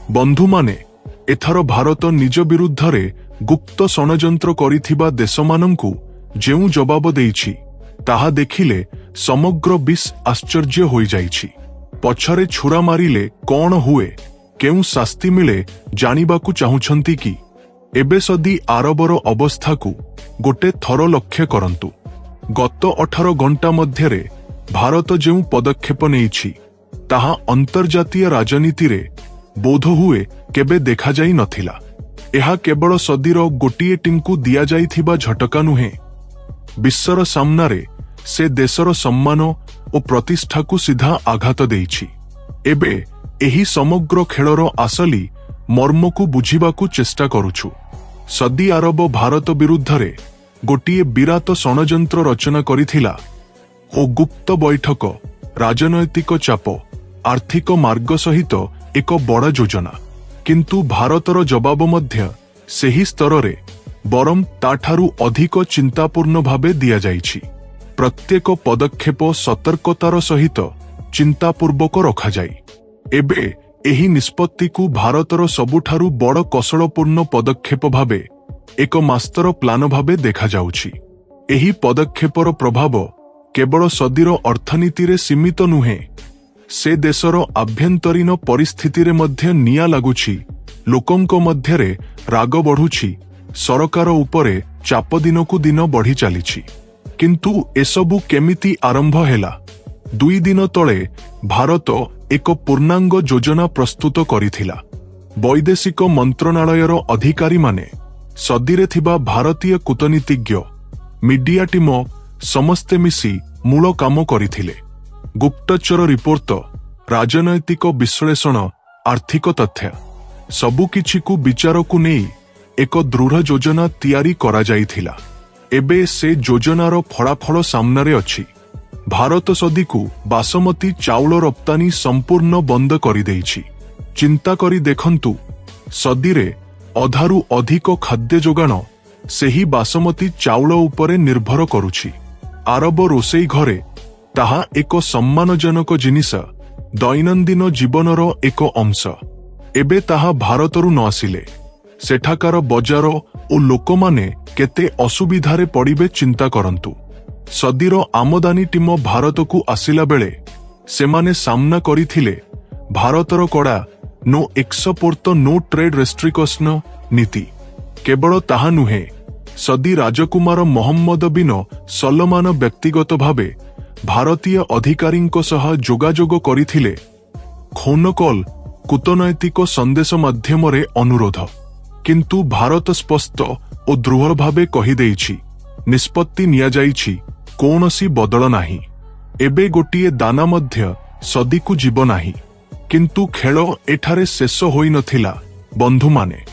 बंधुमाने एथर भारत निज विरुद्धरे गुप्त षड्यंत्र करिथिबा देशमानंकु जेउ जवाब देइछि ताहा देखिले समग्र विश्व आश्चर्य होई जाइछि। पछरे छुरा मारिले कौन हुए केउ शास्ति मिले जानिबाकु चाहुछंती कि? एबे सदी आरबर अवस्था को गोटे थर लक्ष्य करंतु। गत 18 घंटा मध्यरे भारत जेउ पदक्षेप नेइछि ताहा अंतर्जातीय राजनीति रे बोध हुए केबे देखा जाई नथिला। एहा केवल सदीर गोटिए टीमकु दिया जाइथिबा झटका नुहे, विश्वर सामनारे से देशर सम्मान और प्रतिष्ठा को सीधा आघात देइछि। एबे एही समग्र खेलर आसली मर्म को बुझिबाकु चेष्टा करुछु। सदी आरब भारत विरुद्धरे गोटिए विराट षड्यंत्र रचना करिथिला ओ गुप्त बैठक, राजनैतिक चाप, आर्थिक मार्ग सहित एक बड़ योजना। किंतु भारतर जवाब मध्य सेही स्तररे बरम ताठारु अधिक चिंतापूर्ण भावे दिया जाइछि। प्रत्येक पदक्षेप सतर्कतार सहित चिंतापूर्वक रखा जाई। एबे एही निष्पत्ति को भारतर सबुठारु बड़ कौशलपूर्ण पदक्षेप भावे एक मास्टर प्लान भावे देखा जाउछि। एही पदक्षेपर प्रभाव केवल सदीर अर्थनीति रे सीमित नुहे, से देशर आभ्यंतरीण परिस्थिति रे मध्य निया लागुछि। लोकंक मध्यरे राग बढ़ुछि, सरकार उपरे चाप दिनकु दिन बढ़ी चलीछि। किंतु एसबु केमिति आरंभ हेला? 2 दिन तले भारत एक पूर्णांग योजना प्रस्तुत करिथिला। वैदेशिक मंत्रणालयर अधिकारी माने, सदीरे थिबा भारतीय कूटनीतिज्ञ, मीडिया टीम समस्ते मिसी मूल काम करिथिले। गुप्तचर रिपोर्ट, राजनैतिक विश्लेषण, आर्थिक तथ्य सबुकिछि को विचारकु नेई एक दृढ़ योजना तैयारी करा जाइथिला। एबे से योजनार फलाफल सामनारे अछि। भारत सदीकु बासमती चाउल रप्तानी संपूर्ण बंद करि देइछि। चिंता करी देखंतु, सदीरे अधारु अधिक खाद्य जोगाण सेही बासमती चाउल उपरे निर्भर करुछि। आरब रोषेई घरे ताहा एक सम्मानजनक जिनिस, दैनंदिन जीवनर एक अंश। एबे ताहा भारतरु न आसिले सेठाकार बजार ओ लोकमाने केते असुविधारे पड़िबे चिंता करंतु। सदीर आमदानी टीम भारत को आसिला बेले सेमाने सामना करिथिले भारतर कड़ा no export no trade restriction नीति। केवल ताहा नुहे, सदी राजकुमार मोहम्मद बिन सलमान व्यक्तिगत भावे भारतीय अधिकारींको सह जोगाजोग करिथिले। फोन कॉल, कूटनैतिक संदेश माध्यमरे अनुरोध। किंतु भारत स्पष्ट और दृढ़ भावे कहि देइछि, निष्पत्ति निया जाइछि, कोनोसी बदल नाही। एबे गोटिए दाना मध्य सदीकु जीव नाही। किंतु खेल एठारे शेष होई नथिला। बंधुमाने,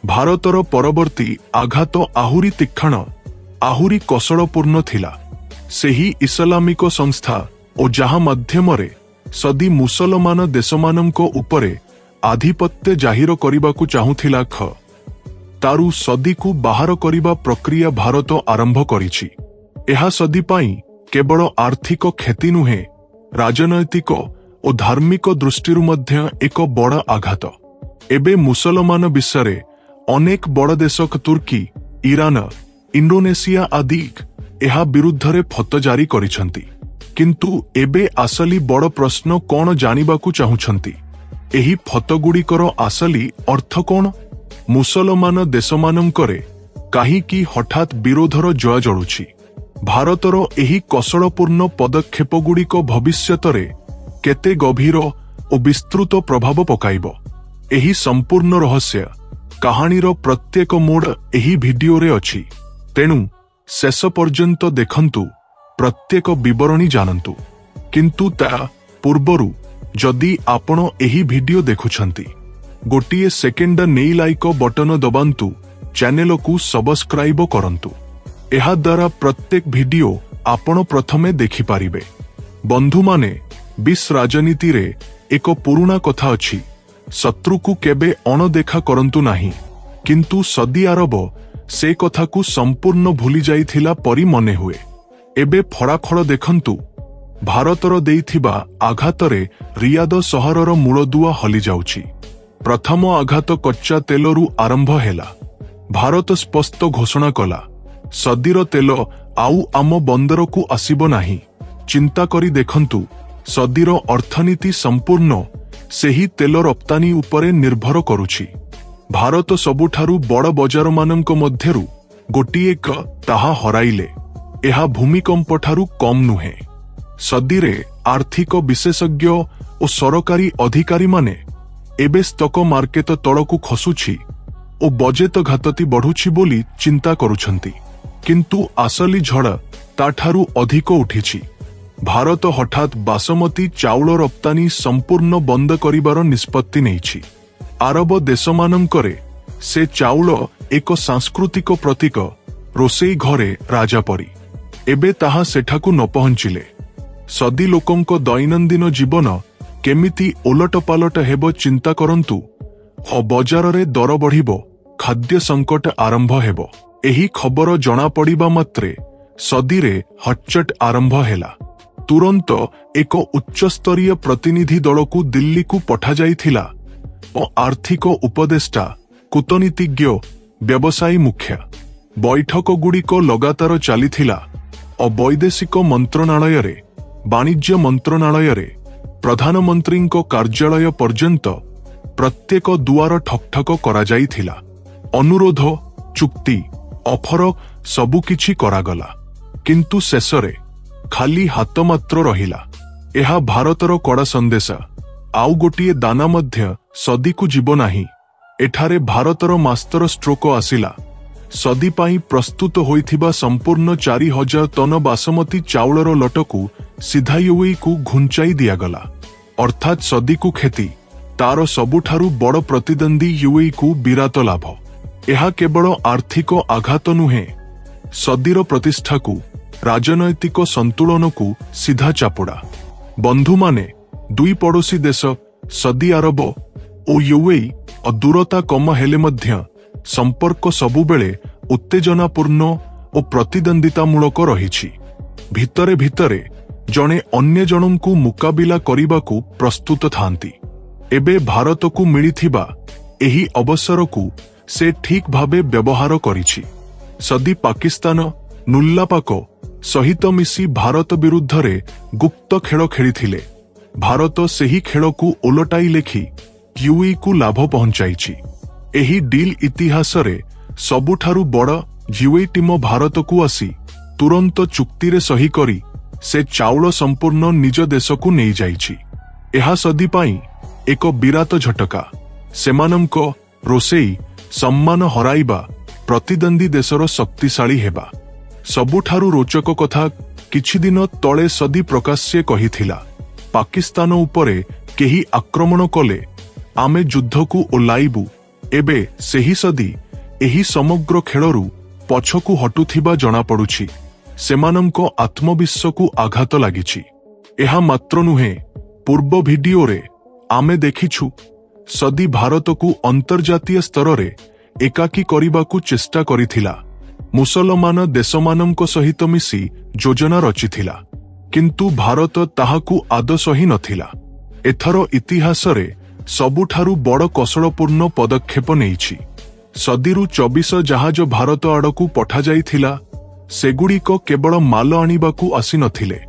भारतर परवर्ती आघात आहुरी तीक्षण, आहुरी कौशलपूर्ण थिला। सेही इस्लामिक संस्था ओ जहा माध्यमरे सदी मुसलमान देशमानंको उपरे आधिपत्य जाहिर करिबाकु चाहुथिला तारु सदीकु बाहर करिबा प्रक्रिया भारत आरंभ करिछि। एहा सदी पाई केवल आर्थिक क्षति नुहे, राजनैतिक और धार्मिक दृष्टिरु मध्य एक बड़ आघात। एबे मुसलमान विश्वरे अनेक बड़ देश तुर्की, ईरान, इंडोनेशिया आदि एहा विरुद्धरे फत जारी करिछंती। किंतु एबे आसली बड़ प्रश्न कौन जानिबाकु चाहुछंती? एही फतगुड़िकर आसली अर्थ कौन? मुसलमान देशमानंकरे काहीकि हठात विरोधर जय जळुछि? भारतर एही कौशलपूर्ण पदक्षेपगुड़िक भविष्यतरे केते गभीर और विस्तृत प्रभाव पकाइब? एही संपूर्ण रहस्य कहानीर प्रत्येक मोड़ एही भिडियोरे अछि। तेणु शेष पर्यंत देखंतु, प्रत्येक विवरणी जानंतु। किंतु ता पूर्वरु जदि आपण एही भिडियो देखुछंती, गोटिए सेकेंड नेई लाइक बटन दबांतु, चैनल को सब्सक्राइब करंतु। एहा द्वारा प्रत्येक भिडियो आपण प्रथमे देखि पारिबे। बंधु माने, विश्व राजनीति रे एक पुराना कथा अछि, शत्रु को केबे अणदेखा करंतु नाही। किंतु सदी आरब से कथा को संपूर्ण भूली जाइथिला परी मने हुए। एबे फड़ाफड़ देखंतु, भारतर देइथिबा आघातरे रियाद सहरर मूलदुआ हली जाउछि। प्रथम आघात कच्चा तेलरू आरंभ हेला। भारत स्पष्ट घोषणा कला, सदीर तेल आउ आम बंदर को आसिब नाही। चिंता करी देखंतु, सदीर अर्थनीति संपूर्ण सेही तेल रप्तानी उपरे निर्भर करुछि। भारत सबुठारु बड़ बजार मानक मध्यरु गोटिए ताहा हराइले एहा भूमिकंप ठारु कम नुहे। सदीरे आर्थिक विशेषज्ञ और सरकारी अधिकारी माने एबे स्टॉक मार्केट तळकु खसुछि और बजेट घातती बढ़ुछि बोली चिंता करुछंती, किंतु आसली झड़ ताठारु अधिक उठिछि। भारत हठात बासमती चाउल रप्तानी संपूर्ण बंद करिबार निष्पत्ति नेइछि। आरब देशमानंकरे से चाउल एक सांस्कृतिक प्रतीक, रोसेई घरे राजा परी। एबे ताहा सेठाकु न पहुंचिले सदी लोकंक दैनंदिन जीवन केमिति ओलटपालट हेबो चिंता करंतु। बजारे दर बढ़िबो, खाद्य संकट आरंभ हेबो। एही खबर जणा पड़िबा मात्रे सदीरे हटचट आरंभ हेला। तुरंत एक उच्चस्तरीय प्रतिनिधि दल को दिल्ली को पठा जाइथिला और आर्थिक उपदेष्टा, कूटनीतिज्ञ, व्यवसायी मुख्य बैठक गुड़िक लगातार चलीथिला और वैदेशिक मंत्रणालय रे, वाणिज्य मंत्रणालय रे, प्रधानमंत्री कार्यालय पर्यंत प्रत्येक दुआर ठकठक करा जाइथिला। अनुरोध, चुक्ति, ऑफर सबुकिछि करागला, किंतु शेषरे खाली हाथ मात्र रहिला। एहा भारतर कड़ा संदेश। आउ गोटिए दाना मध्य सदी को जीव नाही। एठारे भारतर मास्टर स्ट्रोक आसिला। सदी पाई प्रस्तुत होइथिबा संपूर्ण 4000 टन बासमती चाउलर लटकू सीधा यूएई को घुंचाई दियागला। अर्थात सदी को खेती, तार सबुठारु बड़ प्रतिद्वंदी यूएई को विराट लाभ। एहा केवल आर्थिक आघात नुहे, सदीर प्रतिष्ठा को, राजनैतिक संतुलन को सीधा चापुड़ा। बंधु माने दुई पड़ोसी देश सदी अरब और यूएई और दूरता कम हेले मध्य संपर्क सबुबेले उत्तेजनापूर्ण और प्रतिद्वंदितामूलक रहिछि। भितरे भितरे जणे अन्य जनंकु मुकाबिला करिबाकु प्रस्तुत थांती। एबे भारत को मिलिथिबा एही अवसर को से ठीक भावे व्यवहार करिछि। सदी पाकिस्तान नुल्लापाक सहित मिसी भारत विरुद्ध रे गुप्त खेल खेलिथिले। भारत सेही खेल को ओलटाई लेखि यूएई को लाभ पहुंचाइछि। एही डील इतिहास रे सबुठारु बड़ यूएई टीम भारत को आसी तुरंत चुक्ति रे सही करी से चाउल संपूर्ण निज देश को नहीं जाइछि। एहा सदी पाई एक विराट झटका। सेमानंको रोसेई सम्मान हराइबा, प्रतिद्वंदी देशर शक्तिशाली हेबा। सबुठारु रोचक कथा किछि दिन तळे सदी प्रकाश्य कहिथिला, पाकिस्तान उपरे केही आक्रमण कले आमे युद्ध को ओलाइबु। एबे सेही सदी एही समग्र खेलरू पछकु हटुथिबा जणा पड़ुछि। सेमानंको आत्मविश्वास को आघात लागिछि। एहा मात्र नुहे, पूर्व भिडियो रे आमे देखिछु सदी भारत को अंतर्जातीय स्तर रे एकाकी करिबाकु चेष्टा करिथिला। मुसलमान देशमानंको सहित मिसी योजना रचिथिला, किंतु भारत ताहाकु आद सही नथिला। एथर इतिहास रे सबुठारु बड़ कौशलपूर्ण पदक्षेप नेइछि। सदीरु 24 जहाज भारत आड़कू पठा जाइथिला। सेगुड़िक केवल माल आनिबाकू आसी नथिले,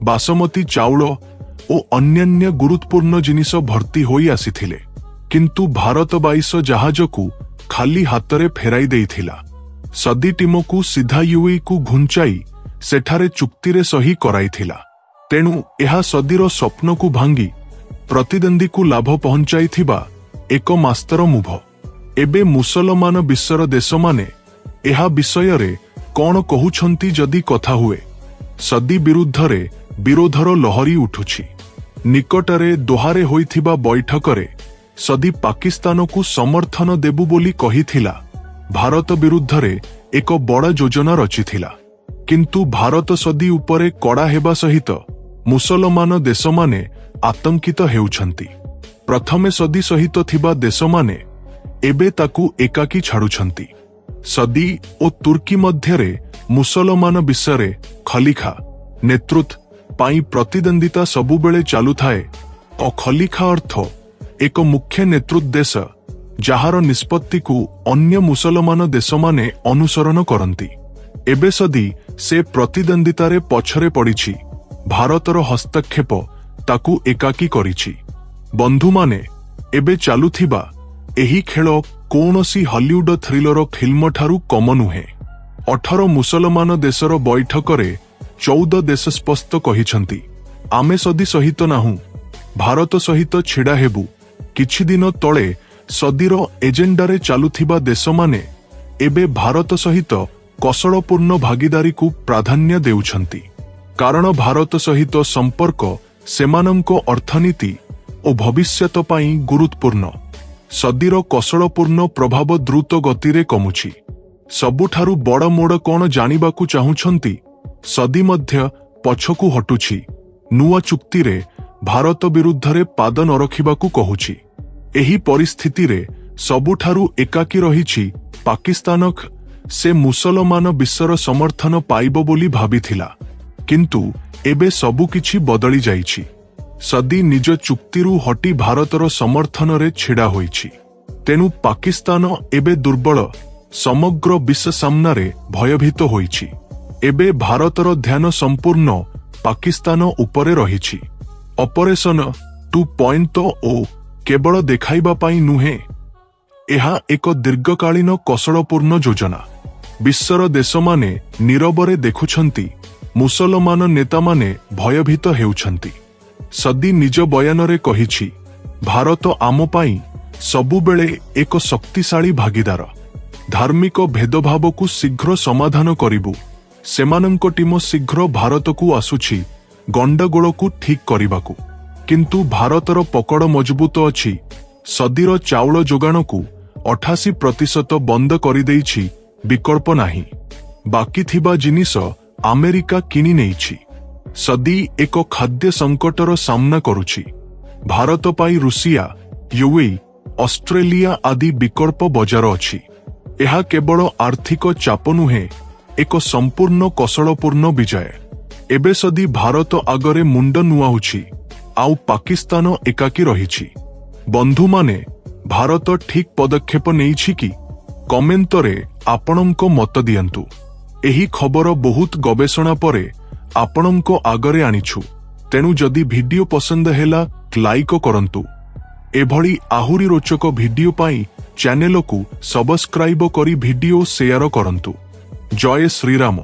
बासमती चाउल और अन्यान्य गुरुत्वपूर्ण जिनिस भर्ती होई आसिथिले। किंतु भारत 22 जहाज को खाली हाथरे फेराई देइथिला। सदी टीम को सीधा यूएई को घुंचाई सेठारे चुक्ति रे सही कराइथिला। तेणु एहा सदीर स्वप्न को भांगी प्रतिद्वंदी को लाभ पहुंचाइथिबा एक मास्टर मुभ। एबे मुसलमान विश्वर देश माने एहा विषय रे कौन कहउछंती जदि कथा हुए, सदी विरुद्ध रे विरोधर लहरी उठुछि। निकटरे दोहारे होइथिबा बैठकरे सदी पाकिस्तान को समर्थन देबु बोली कहिथिला। भारत विरुद्ध रे एक बड़ योजना रचिथिला, किंतु भारत सदी उपरे कड़ा हेबा सहित मुसलमान देश माने आतंकित हेउछंती। प्रथमे सदी सहित थिबा देश माने एबे ताकू एकाकी छाड़ुछंती। सदी और तुर्की मध्यरे मुसलमान विषय खलीखा नेतृत्व पाई प्रतिद्वंदिता सबुबेले चालू थाए और खलीखा अर्थ ଏକ ମୁଖ୍ୟ ନେତୃଦ୍ଦେଶ ଯାହାର ନିଷ୍ପତ୍ତିକୁ ଅନ୍ୟ ମୁସଲମାନ ଦେଶମାନେ ଅନୁସରଣ କରନ୍ତି। ଏବେ ସଦି ସେ ପ୍ରତିଦ୍ୱନ୍ଦ୍ୱିତାରେ ପଛରେ ପଡ଼ିଛି। ଭାରତର ହସ୍ତକ୍ଷେପ ତାକୁ ଏକାକୀ କରିଛି। ବନ୍ଧୁମାନେ, ଏବେ ଚାଲୁଥିବା ଏହି ଖେଳ କୌଣସି ହଲିଉଡ ଥ୍ରିଲର ଫିଲ୍ମଠାରୁ କମ ନୁହେଁ। 18 ମୁସଲମାନ ଦେଶର ବୈଠକରେ 14 ଦେଶ ସ୍ପଷ୍ଟ କହିଛନ୍ତି, ଆମେ ସଦି ସହିତ ନାହୁଁ, ଭାରତ ସହିତ ଛିଡ଼ା ହେବୁ। କିଛି ଦିନ ତଳେ ସଦିର ଏଜେଣ୍ଡାରେ ଚାଲୁଥିବା ଦେଶମାନେ ଏବେ ଭାରତ ସହିତ କୌଶଳପୂର୍ଣ୍ଣ ଭାଗିଦାରୀକୁ ପ୍ରାଧାନ୍ୟ ଦେଉଛନ୍ତି। କାରଣ ଭାରତ ସହିତ ସମ୍ପର୍କ ସେମାନଙ୍କ ଅର୍ଥନୀତି ଓ ଭବିଷ୍ୟତ ପାଇଁ ଗୁରୁତ୍ୱପୂର୍ଣ୍ଣ। ସଦିର କୌଶଳପୂର୍ଣ୍ଣ ପ୍ରଭାବ ଦ୍ରୁତ ଗତିରେ କମୁଛି। ସବୁଠାରୁ ବଡ଼ ମୋଡ଼ କ'ଣ ଜାଣିବାକୁ ଚାହୁଁଛନ୍ତି? ସଦି ମଧ୍ୟ ପଛକୁ ହଟୁଛି। ନୂଆ ଚୁକ୍ତିରେ ଭାରତ ବିରୁଦ୍ଧରେ ପାଦ ନ ରଖିବାକୁ କହୁଛି। ଏହି ପରିସ୍ଥିତିରେ ସବୁଠାରୁ ଏକାକୀ ରହିଛି ପାକିସ୍ତାନ। ସେ ମୁସଲମାନ ବିଶ୍ୱର ସମର୍ଥନ ପାଇବ ବୋଲି ଭାବିଥିଲା, କିନ୍ତୁ ଏବେ ସବୁକିଛି ବଦଳି ଯାଇଛି। ସଦି ନିଜ ଚୁକ୍ତିରୁ ହଟି ଭାରତର ସମର୍ଥନରେ ଛିଡ଼ା ହୋଇଛି। ତେଣୁ ପାକିସ୍ତାନ ଏବେ ଦୁର୍ବଳ, ସମଗ୍ର ବିଶ୍ୱ ସାମ୍ନାରେ ଭୟଭୀତ ହୋଇଛି। ଏବେ ଭାରତର ଧ୍ୟାନ ସମ୍ପୂର୍ଣ୍ଣ ପାକିସ୍ତାନ ଉପରେ ରହିଛି। ଅପରେସନ 2.0 କେବଳ ଦେଖାଇବା ପାଇଁ ନୁହେଁ, ଏହା ଏକ ଦୀର୍ଘକାଳୀନ କୌଶଳପୂର୍ଣ୍ଣ ଯୋଜନା। ବିଶ୍ୱର ଦେଶମାନେ ନୀରବରେ ଦେଖୁଛନ୍ତି, ମୁସଲମାନ ନେତାମାନେ ଭୟଭୀତ ହେଉଛନ୍ତି। ସଦି ନିଜ ବୟାନରେ କହିଛି, ଭାରତ ଆମ ପାଇଁ ସବୁବେଳେ ଏକ ଶକ୍ତିଶାଳୀ ଭାଗିଦାର। ଧାର୍ମିକ ଭେଦଭାବକୁ ଶୀଘ୍ର ସମାଧାନ କରିବୁ। ସେମାନଙ୍କ ଟିମ ଶୀଘ୍ର ଭାରତକୁ ଆସୁଛି ଗଣ୍ଡଗୋଳକୁ ଠିକ୍ କରିବାକୁ। କିନ୍ତୁ ଭାରତର ପକଡ଼ ମଜବୁତ ଅଛି। ସଦିର ଚାଉଳ ଯୋଗାଣକୁ 88% ବନ୍ଦ କରିଦେଇଛି। ବିକଳ୍ପ ନାହିଁ। ବାକି ଥିବା ଜିନିଷ ଆମେରିକା କିଣି ନେଇଛି। ସଦି ଏକ ଖାଦ୍ୟ ସଂକଟର ସାମ୍ନା କରୁଛି। ଭାରତ ପାଇଁ ରୁଷିଆ, ୟୁଏ, ଅଷ୍ଟ୍ରେଲିଆ ଆଦି ବିକଳ୍ପ ବଜାର ଅଛି। ଏହା କେବଳ ଆର୍ଥିକ ଚାପ ନୁହେଁ, ଏକ ସମ୍ପୂର୍ଣ୍ଣ କୌଶଳପୂର୍ଣ୍ଣ ବିଜୟ। ଏବେ ସଦି ଭାରତ ଆଗରେ ମୁଣ୍ଡ ନୁଆଉଛି, ଆଉ ପାକିସ୍ତାନ ଏକାକୀ ରହିଛି। ବନ୍ଧୁମାନେ, ଭାରତ ଠିକ୍ ପଦକ୍ଷେପ ନେଇଛି କି? କମେଣ୍ଟରେ ଆପଣଙ୍କ ମତ ଦିଅନ୍ତୁ। ଏହି ଖବର ବହୁତ ଗବେଷଣା ପରେ ଆପଣଙ୍କ ଆଗରେ ଆଣିଛୁ। ତେଣୁ ଯଦି ଭିଡିଓ ପସନ୍ଦ ହେଲା ଲାଇକ୍ କରନ୍ତୁ। ଏଭଳି ଆହୁରି ରୋଚକ ଭିଡିଓ ପାଇଁ ଚ୍ୟାନେଲକୁ ସବସ୍କ୍ରାଇବ କରି ଭିଡିଓ ସେୟାର କରନ୍ତୁ। ଜୟ ଶ୍ରୀରାମ।